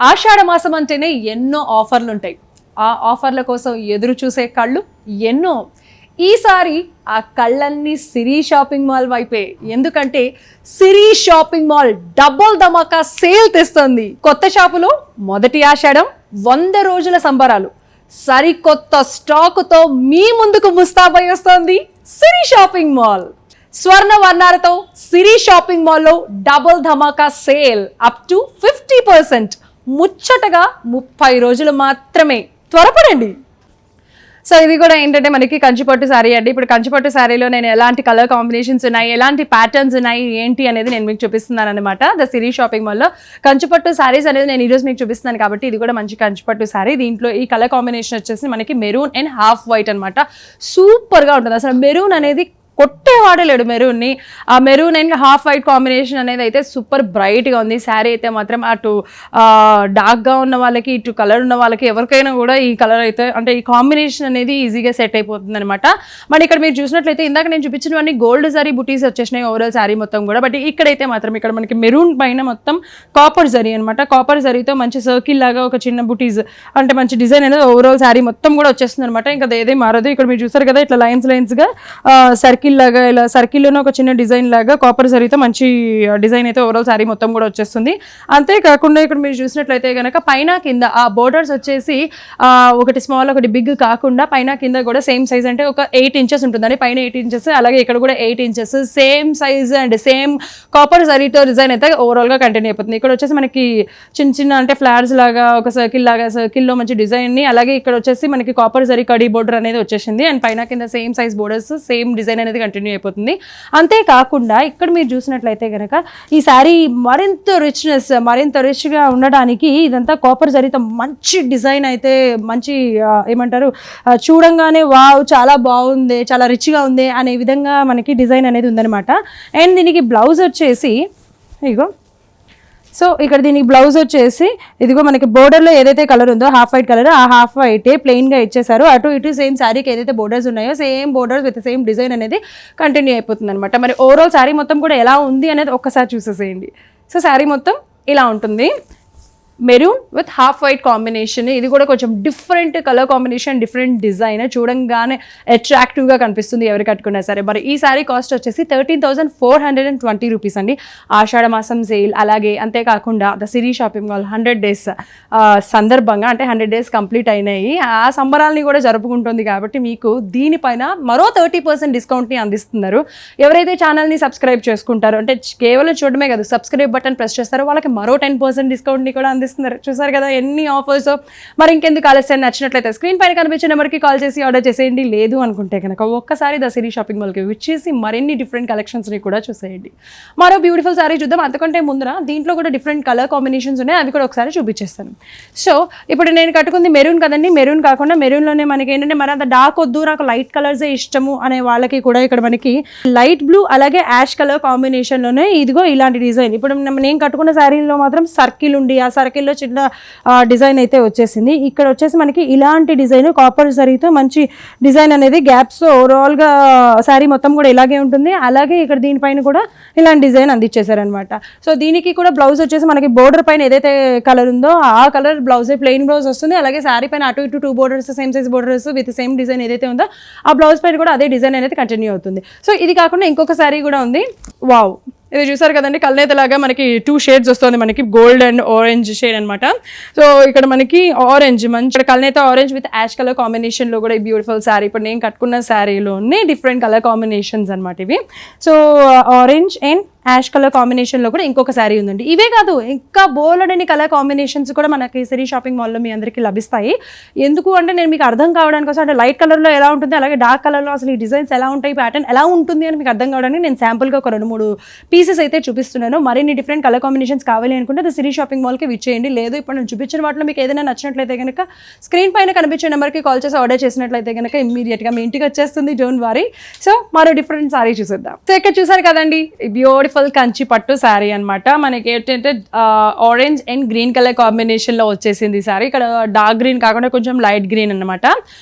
ఆషాఢ మాసం అంటేనే ఎన్నో ఆఫర్లు ఉంటాయి. ఆ ఆఫర్ల కోసం ఎదురు చూసే కళ్ళు ఎన్నో. ఈసారి ఆ కళ్ళన్నీ సిరి షాపింగ్ మాల్ వైపే. ఎందుకంటే సిరి షాపింగ్ మాల్ డబుల్ ధమాకా సేల్ తెస్తుంది. కొత్త షాపులో మొదటి ఆషాఢం 100 రోజుల సంబరాలు సరికొత్త స్టాకుతో మీ ముందుకు ముస్తాబై వస్తోంది సిరి షాపింగ్ మాల్. స్వర్ణ వర్ణాలతో సిరి షాపింగ్ మాల్లో double Dhamaka sale up to 50%. ముచ్చటగా 30 రోజులు మాత్రమే. త్వరపడండి. సో ఇది కూడా ఏంటంటే మనకి కంచిపట్టు శారీ అండి. ఇప్పుడు కంచిపట్టు శారీలో నేను ఎలాంటి కలర్ కాంబినేషన్స్ ఉన్నాయి, ఎలాంటి ప్యాటర్న్స్ ఉన్నాయి, ఏంటి అనేది నేను మీకు చూపిస్తున్నాను అనమాట. ద సిరి షాపింగ్ మాల్లో కంచిపట్టు శారీస్ అనేది నేను ఈరోజు మీకు చూపిస్తున్నాను కాబట్టి ఇది కూడా మంచి కంచిపట్టు శారీ. దీంట్లో ఈ కలర్ కాంబినేషన్ వచ్చేసి మనకి మెరూన్ అండ్ హాఫ్ వైట్ అనమాట. సూపర్గా ఉంటుంది. అసలు మెరూన్ అనేది కొట్టేవాడే లేడు మెరూన్ని. ఆ maroon and half white combination అనేది అయితే సూపర్ బ్రైట్గా ఉంది. శారీ అయితే మాత్రం అటు డార్క్గా ఉన్న వాళ్ళకి, ఇటు కలర్ ఉన్న వాళ్ళకి, ఎవరికైనా కూడా ఈ కలర్ అయితే అంటే ఈ కాంబినేషన్ అనేది ఈజీగా సెట్ అయిపోతుంది అనమాట. మరి ఇక్కడ మీరు చూసినట్లయితే ఇందాక నేను చూపించినవన్నీ గోల్డ్ జరీ బుటీస్ వచ్చేసినాయి ఓవరాల్ శారీ మొత్తం కూడా. బట్ ఇక్కడైతే మాత్రం ఇక్కడ మనకి మెరూన్ పైన మొత్తం కాపర్ జరీ అనమాట. కాపర్ జరీతో మంచి సర్కిల్ లాగా ఒక చిన్న బుటీస్ అంటే మంచి డిజైన్ అనేది ఓవరాల్ శారీ మొత్తం కూడా వచ్చేస్తుంది అనమాట. ఇంకా ఏదే మారదు. ఇక్కడ మీరు చూసారు కదా ఇట్లా లైన్స్గా సర్కిల్ లాగా, ఇలా సర్కిల్లోనే ఒక చిన్న డిజైన్ లాగా కాపర్ జరీతో మంచి డిజైన్ అయితే ఓవరాల్ శారీ మొత్తం కూడా వచ్చేస్తుంది. అంతేకాకుండా ఇక్కడ మీరు చూసినట్లయితే కనుక పైన కింద ఆ బోర్డర్స్ వచ్చేసి ఒకటి స్మాల్ ఒకటి బిగ్ కాకుండా పైన కింద కూడా సేమ్ సైజ్ అంటే ఒక 8 ఇంచెస్ ఉంటుందండి. పైన 8 ఇంచెస్, అలాగే ఇక్కడ కూడా 8 inches same size and same copper జరీతో డిజైన్ అయితే ఓవరాల్గా కంటిన్యూ అయిపోతుంది. ఇక్కడ వచ్చేసి మనకి చిన్న చిన్న అంటే ఫ్లాట్స్ లాగా ఒక సర్కిల్ లాగా, సర్కిల్లో మంచి డిజైన్ని, అలాగే ఇక్కడ వచ్చేసి మనకి కాపర్ జరీ కడీ బోర్డర్ అనేది వచ్చేసింది. అండ్ పైన కింద same size borders same design అనేది కంటిన్యూ అయిపోతుంది. అంతేకాకుండా ఇక్కడ మీరు చూసినట్లయితే కనుక ఈ శారీ మరింత రిచ్గా ఉండడానికి ఇదంతా కాపర్ జరీతో మంచి డిజైన్ అయితే మంచి ఏమంటారు చూడంగానే వావ్ చాలా బాగుంది, చాలా రిచ్గా ఉంది అనే విధంగా మనకి డిజైన్ అనేది ఉందన్నమాట. అండ్ దీనికి బ్లౌజ్ వచ్చేసి ఇగో. సో ఇక్కడ దీనికి బ్లౌజ్ వచ్చేసి ఇదిగో మనకి బోర్డర్లో ఏదైతే కలర్ ఉందో హాఫ్ వైట్ కలర్, ఆ హాఫ్ వైట్ ప్లెయిన్గా ఇచ్చేసారు. అటు ఇటు సేమ్ శారీకి ఏదైతే బోర్డర్స్ ఉన్నాయో same borders with same design అనేది కంటిన్యూ అయిపోతుంది అనమాట. మరి ఓవరాల్ శారీ మొత్తం కూడా ఎలా ఉంది అనేది ఒక్కసారి చూసేసేయండి. సో శారీ మొత్తం ఇలా ఉంటుంది. Maroon with half white combination. ఇది కూడా కొంచెం different colour combination, different design, చూడంగానే అట్రాక్టివ్గా కనిపిస్తుంది ఎవరు కట్టుకున్నా సరే. మరి ఈ శారీ కాస్ట్ వచ్చేసి 13,420 రూపీస్ అండి. ఆషాఢ మాసం సేల్, అలాగే అంతేకాకుండా the Siri shopping mall 100 days సందర్భంగా అంటే 100 డేస్ కంప్లీట్ అయినాయి, ఆ సంబరాలని కూడా జరుపుకుంటుంది కాబట్టి మీకు దీనిపైన మరో 30% డిస్కౌంట్ని అందిస్తున్నారు. ఎవరైతే ఛానల్ని సబ్స్క్రైబ్ చేసుకుంటారో అంటే కేవలం చూడడమే కాదు సబ్స్క్రైబ్ బటన్ ప్రెస్ చేస్తారో వాళ్ళకి మరో 10% డిస్కౌంట్ని కూడా అందిస్తున్నారు. చూసారు కదా ఎన్ని ఆఫర్స్. మరి ఇంకెందుకు ఆలస్యం, నచ్చినట్లయితే స్క్రీన్ పైన కనిపించే నెంబర్కి కాల్ చేసి ఆర్డర్ చేసేయండి. లేదు అనుకుంటే కనుక ఒక్కసారి ద సిరి షాపింగ్ మాల్కి విచ్చేసి మరిన్ని డిఫరెంట్ కలెక్షన్స్ని కూడా చూసేయండి. మరో బ్యూటిఫుల్ సారీ చూద్దాం. అంతకంటే ముందర దీంట్లో కూడా డిఫరెంట్ కలర్ కాంబినేషన్స్ ఉన్నాయి, అవి కూడా ఒకసారి చూపించేస్తాను. సో ఇప్పుడు నేను కట్టుకుంది మెరూన్ కదండి. మెరూన్ కాకుండా మెరూన్లోనే మనకి ఏంటంటే మరి అంత డార్క్ వద్దు, నాకు లైట్ కలర్సే ఇష్టము అనే వాళ్ళకి కూడా ఇక్కడ మనకి లైట్ బ్లూ అలాగే యాష్ కలర్ కాంబినేషన్లోనే ఇదిగో ఇలాంటి డిజైన్. ఇప్పుడు నేను కట్టుకున్న శారీలో మాత్రం సర్కిల్ ఉండి ఆ సర్కిల్లో చిన్న డిజైన్ అయితే వచ్చేసింది. ఇక్కడ వచ్చేసి మనకి ఇలాంటి డిజైన్ కాపర్ జరీతో మంచి డిజైన్ అనేది గ్యాప్స్ ఓవరాల్గా శారీ మొత్తం కూడా ఇలాగే ఉంటుంది. అలాగే ఇక్కడ దీనిపైన కూడా ఇలాంటి డిజైన్ అందించేశారనమాట. సో దీనికి కూడా బ్లౌజ్ వచ్చేసి మనకి బోర్డర్ పైన ఏదైతే కలర్ ఉందో ఆ కలర్ బ్లౌజే ప్లెయిన్ బ్లౌజ్ వస్తుంది. అలాగే శారీ పైన అటు ఇటు 2 borders same size borders with same design ఏదైతే ఉందో ఆ బ్లౌజ్ పైన కూడా అదే డిజైన్ అనేది కంటిన్యూ అవుతుంది. సో ఇది కాకుండా ఇంకొక శారీ కూడా ఉంది. వావ్, ఇది చూసారు కదండి కల్నేతలాగా మనకి 2 షేడ్స్ వస్తుంది. మనకి గోల్డ్ అండ్ ఆరెంజ్ షేడ్ అనమాట. సో ఇక్కడ మనకి ఆరెంజ్ మంచి కల్నేత ఆరెంజ్ విత్ యాష్ కలర్ కాంబినేషన్లో కూడా ఈ బ్యూటిఫుల్ శారీ ఇప్పుడు నేను కట్టుకున్న శారీలోనే డిఫరెంట్ కలర్ కాంబినేషన్స్ అనమాట ఇవి. So orange and ash colour కాంబినేషన్లో కూడా ఇంకొక శారీ ఉందండి. ఇవే కాదు ఇంకా బోల్డని కలర్ కాంబినేషన్స్ కూడా మనకి సిరి షాపింగ్ మాల్లో మీ అందరికీ లభిస్తాయి. ఎందుకు అంటే నేను మీకు అర్థం కావడానికి కోసం అంటే లైట్ కలర్లో ఎలా ఉంటుంది అలాగే డార్క్ కలర్లో అసలు ఈ డిజైన్స్ ఎలా ఉంటాయి, ప్యాటర్న్ ఎలా ఉంటుంది అని మీకు అర్థం కావడానికి నేను శాంపుల్గా ఒక 2-3 పీసెస్ అయితే చూపిస్తున్నాను. మరిన్ని డిఫరెంట్ కలర్ కాంబినేషన్స్ కావాలి అనుకుంటే ద సిరి షాపింగ్ మాల్కి విచ్చేయండి. లేదు ఇప్పుడు నేను చూపించిన వాటిలో మీకు ఏదైనా నచ్చినట్లయితే కనుక స్క్రీన్ పైన కనిపించే నెంబర్కి కాల్ చేసి ఆర్డర్ చేసినట్లయితే కనుక ఇమ్మీడియట్గా మీ ఇంటికి వచ్చేస్తుంది. Don't worry. సో మరో డిఫరెంట్ సారీ చూసేద్దాం. సో ఇక్కడ చూసారు కదండి బ్యూటిఫుల్ బ్యూటిఫుల్ కంచి పట్టు శారీ అనమాట. మనకి ఏంటంటే ఆరెంజ్ అండ్ గ్రీన్ కలర్ కాంబినేషన్లో వచ్చేసింది ఈ శారీ. ఇక్కడ డార్క్ గ్రీన్ కాకుండా కొంచెం లైట్ గ్రీన్ అనమాట.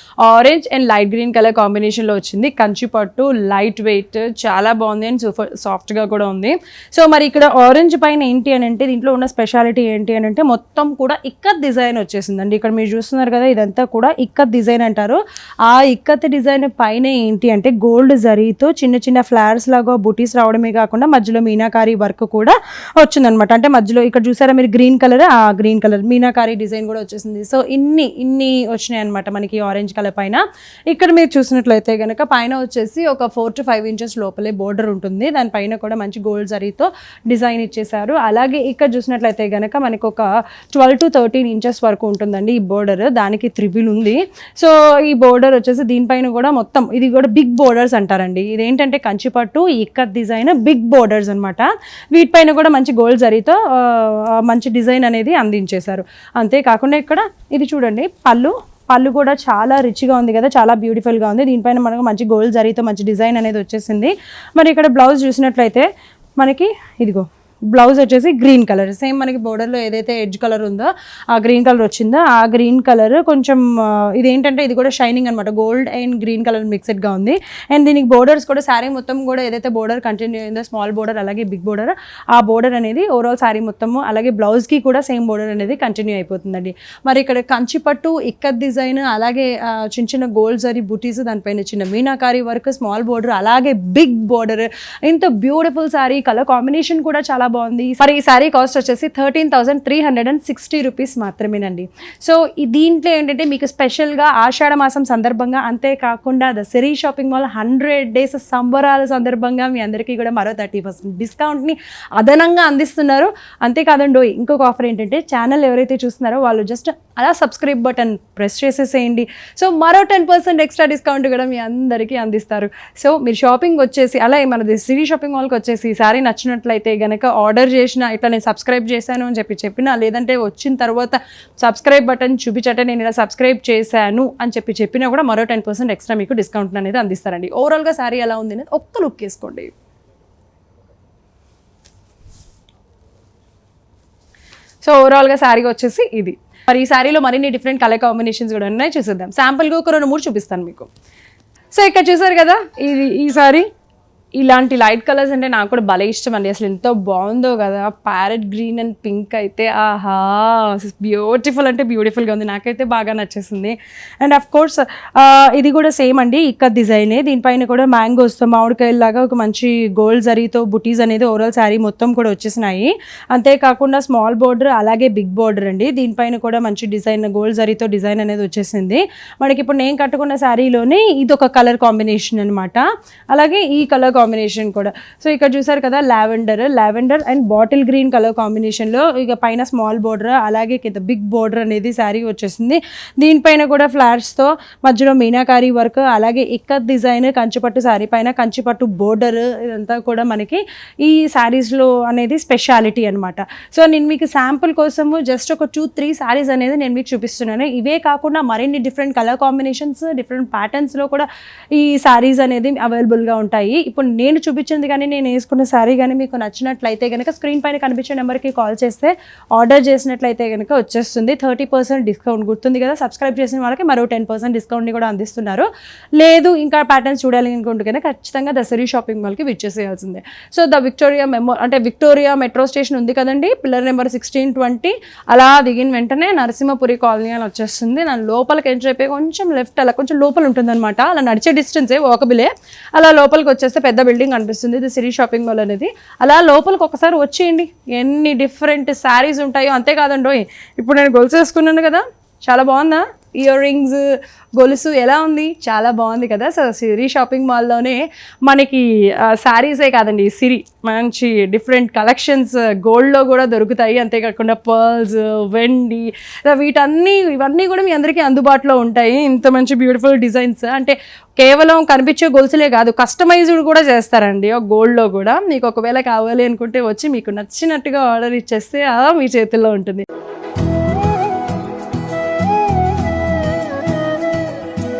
Orange and light green colour కాంబినేషన్లో వచ్చింది. కంచి పట్టు, లైట్ వెయిట్, చాలా బాగుంది అండ్ సాఫ్ట్గా కూడా ఉంది. సో మరి ఇక్కడ ఆరెంజ్ పైన ఏంటి అని అంటే దీంట్లో ఉన్న స్పెషాలిటీ ఏంటి అని అంటే మొత్తం కూడా ఇక్కత్ డిజైన్ వచ్చేసిందండి. ఇక్కడ మీరు చూస్తున్నారు కదా, ఇదంతా కూడా ఇక్కత్ డిజైన్ అంటారు. ఆ ఇక్కత్ డిజైన్ పైన ఏంటి అంటే గోల్డ్ జరీతో చిన్న చిన్న ఫ్లవర్స్ లాగా బుటీస్ రావడమే కాకుండా మధ్యలో మీనాకారి వర్క్ కూడా వచ్చిందనమాట. అంటే మధ్యలో ఇక్కడ చూసారా మీరు గ్రీన్ కలర్, ఆ గ్రీన్ కలర్ మీనాకారి డిజైన్ కూడా వచ్చేసింది. సో ఇన్ని వచ్చినాయి అనమాట మనకి ఆరెంజ్ కలర్ పైన. ఇక్కడ మీరు చూసినట్లయితే కనుక పైన వచ్చేసి ఒక 4 to 5 inches లోపలే బోర్డర్ ఉంటుంది. దానిపైన కూడా మంచి గోల్డ్ జరీతో డిజైన్ ఇచ్చేసారు. అలాగే ఇక్కడ చూసినట్లయితే కనుక మనకు ఒక 12 to 13 inches వరకు ఉంటుందండి ఈ బోర్డర్. దానికి త్రిబుల్ ఉంది. సో ఈ బోర్డర్ వచ్చేసి దీనిపైన కూడా మొత్తం ఇది కూడా బిగ్ బోర్డర్స్ అంటారండి. ఇదేంటంటే కంచిపట్టు ఇక్కత్ డిజైన్ బిగ్ బోర్డర్స్ అనమాట. వీటిపైన కూడా మంచి గోల్డ్ జరీతో మంచి డిజైన్ అనేది అందించేశారు. అంతేకాకుండా ఇక్కడ ఇది చూడండి, పళ్ళు కూడా చాలా రిచ్గా ఉంది కదా, చాలా బ్యూటిఫుల్గా ఉంది. దీనిపైన మనకు మంచి గోల్డ్ జరీతో మంచి డిజైన్ అనేది వచ్చేసింది. మరి ఇక్కడ బ్లౌజ్ చూసినట్లయితే మనకి ఇదిగో బ్లౌజ్ వచ్చేసి గ్రీన్ కలర్, సేమ్ మనకి బోర్డర్లో ఏదైతే ఎడ్జ్ కలర్ ఉందో ఆ గ్రీన్ కలర్ వచ్చిందో ఆ గ్రీన్ కలర్ కొంచెం ఇదేంటంటే ఇది కూడా షైనింగ్ అనమాట. గోల్డ్ అండ్ గ్రీన్ కలర్ మిక్స్డ్గా ఉంది. అండ్ దీనికి బోర్డర్స్ కూడా శారీ మొత్తం కూడా ఏదైతే బోర్డర్ కంటిన్యూ అయిందో స్మాల్ బోర్డర్ అలాగే బిగ్ బోర్డర్, ఆ బోర్డర్ అనేది ఓవరాల్ శారీ మొత్తము అలాగే బ్లౌజ్కి కూడా సేమ్ బోర్డర్ అనేది కంటిన్యూ అయిపోతుందండి. మరి ఇక్కడ కంచిపట్టు ఇక్కత్ డిజైన్ అలాగే చిన్న చిన్న గోల్డ్ జరీ బుటీస్, దానిపైన చిన్న మీనాకారి వర్క్, స్మాల్ బోర్డర్ అలాగే బిగ్ బోర్డర్, ఇంత బ్యూటిఫుల్ శారీ. కలర్ కాంబినేషన్ కూడా చాలా బాగుంది. మరి ఈ శారీ కాస్ట్ వచ్చేసి 13,360 రూపీస్ మాత్రమేనండి. సో దీంట్లో ఏంటంటే మీకు స్పెషల్గా ఆషాఢ మాసం సందర్భంగా, అంతేకాకుండా the Siri shopping mall 100 days సంబరాల సందర్భంగా మీ అందరికీ కూడా మరో 30% డిస్కౌంట్ని అదనంగా అందిస్తున్నారు. అంతేకాదండి ఇంకొక ఆఫర్ ఏంటంటే ఛానల్ ఎవరైతే చూస్తున్నారో వాళ్ళు జస్ట్ అలా సబ్స్క్రైబ్ బటన్ ప్రెస్ చేసేసేయండి. సో మరో 10% ఎక్స్ట్రా డిస్కౌంట్ కూడా మీ అందరికీ అందిస్తారు. సో మీరు షాపింగ్ వచ్చేసి అలా మనది సిరీ షాపింగ్ మాల్కి వచ్చేసి శారీ నచ్చినట్లయితే కనుక ఆర్డర్ చేసిన, ఇట్లా నేను సబ్స్క్రైబ్ చేశాను అని చెప్పినా, లేదంటే వచ్చిన తర్వాత సబ్స్క్రైబ్ బటన్ చూపించటే నేను ఇలా సబ్స్క్రైబ్ చేశాను అని చెప్పినా కూడా మరో 10% ఎక్స్ట్రా మీకు డిస్కౌంట్ అనేది అందిస్తారండి. ఓవరాల్గా శారీ ఎలా ఉంది అనేది ఒక్క లుక్ వేసుకోండి. సో ఓవరాల్గా శారీ వచ్చేసి ఇది. మరి ఈ శారీలో మరిన్ని డిఫరెంట్ కలర్ కాంబినేషన్స్ కూడా ఉన్నాయి, చూసేద్దాం. శాంపుల్గా ఒక 2-3 చూపిస్తాను మీకు. సో ఇక్కడ చూసారు కదా, ఈ శారీ ఇలాంటి లైట్ కలర్స్ అంటే నాకు కూడా భలే ఇష్టం అండి. అసలు ఎంతో బాగుందో కదా, ప్యారెట్ గ్రీన్ అండ్ పింక్ అయితే ఆహా బ్యూటిఫుల్ అంటే బ్యూటిఫుల్గా ఉంది. నాకైతే బాగా నచ్చేసింది. అండ్ అఫ్ కోర్స్ ఇది కూడా సేమ్ అండి ఇక్కత్ డిజైనే. దీనిపైన కూడా మ్యాంగోస్తో మామిడికాయలాగా ఒక మంచి గోల్డ్ జరీతో బుటీస్ అనేది ఓవరాల్ శారీ మొత్తం కూడా వచ్చేసినాయి. అంతేకాకుండా స్మాల్ బోర్డర్ అలాగే బిగ్ బోర్డర్ అండి. దీనిపైన కూడా మంచి డిజైన్ గోల్డ్ జరీతో డిజైన్ అనేది వచ్చేసింది. మనకి ఇప్పుడు నేను కట్టుకున్న శారీలోనే ఇది ఒక కలర్ కాంబినేషన్ అనమాట. అలాగే ఈ కలర్ కాంబినేషన్ కూడా. సో ఇక్కడ చూసారు కదా, lavender and bottle green colour కాంబినేషన్లో ఇక పైన స్మాల్ బోర్డర్ అలాగే కింద బిగ్ బోర్డర్ అనేది శారీ వచ్చేసింది. దీనిపైన కూడా ఫ్లాట్స్తో మధ్యలో మీనాకారి వర్క్ అలాగే ఇక్కత్ డిజైన్, కంచిపట్టు శారీ పైన కంచిపట్టు బోర్డర్, ఇదంతా కూడా మనకి ఈ శారీస్లో అనేది స్పెషాలిటీ అనమాట. సో నేను మీకు శాంపుల్ కోసము జస్ట్ ఒక 2-3 శారీస్ అనేది నేను మీకు చూపిస్తున్నాను. ఇవే కాకుండా మరిన్ని డిఫరెంట్ కలర్ కాంబినేషన్స్, డిఫరెంట్ ప్యాటర్న్స్లో కూడా ఈ శారీస్ అనేది అవైలబుల్గా ఉంటాయి. ఇప్పుడు నేను చూపించింది కానీ నేను వేసుకున్న శారీ కానీ మీకు నచ్చినట్లయితే కనుక స్క్రీన్ పైన కనిపించే నెంబర్కి కాల్ చేస్తే ఆర్డర్ చేసినట్లయితే కనుక వచ్చేస్తుంది. 30% డిస్కౌంట్ గుర్తుంది కదా. సబ్స్క్రైబ్ చేసిన వాళ్ళకి మరో 10% డిస్కౌంట్ని కూడా అందిస్తున్నారు. లేదు ఇంకా ప్యాటర్న్స్ చూడాలి అనుకుంటే కనుక ఖచ్చితంగా ద సిరీ షాపింగ్ మాల్కి విచ్చేసేయాల్సిందే. So the Victoria metro station ఉంది కదండి, పిల్లర్ నెంబర్ 1620 అలా దిగిన వెంటనే నరసింహపురి కాలనీ అని వచ్చేస్తుంది. దాని లోపలికి ఎంటర్ అయిపోయి కొంచెం లెఫ్ట్ అలా కొంచెం లోపల ఉంటుందన్నమాట. అలా నడిచే డిస్టెన్సే వాకబులే. అలా లోపలికి వచ్చేస్తే పెద్ద బిల్డింగ్ అనిపిస్తుంది ఇది సిరీ షాపింగ్ మాల్ అనేది. అలా లోపలికి ఒకసారి వచ్చేయండి, ఎన్ని డిఫరెంట్ శారీస్ ఉంటాయో. అంతేకాదండి ఇప్పుడు నేను గొలుసు వేసుకున్నాను కదా, చాలా బాగుందా? ఇయర్ రింగ్స్, గొలుసు ఎలా ఉంది? చాలా బాగుంది కదా. సో సిరీ షాపింగ్ మాల్లోనే మనకి శారీసే కాదండి, సిరీ మంచి డిఫరెంట్ కలెక్షన్స్ గోల్డ్లో కూడా దొరుకుతాయి. అంతేకాకుండా పర్ల్స్, వెండి, ఇవన్నీ కూడా మీ అందరికీ అందుబాటులో ఉంటాయి. ఇంత మంచి బ్యూటిఫుల్ డిజైన్స్ అంటే కేవలం కనిపించే గొలుసులే కాదు, కస్టమైజ్డ్ కూడా చేస్తారండి గోల్డ్లో కూడా. మీకు ఒకవేళ కావాలి అనుకుంటే వచ్చి మీకు నచ్చినట్టుగా ఆర్డర్ ఇచ్చేస్తే మీ చేతుల్లో ఉంటుంది.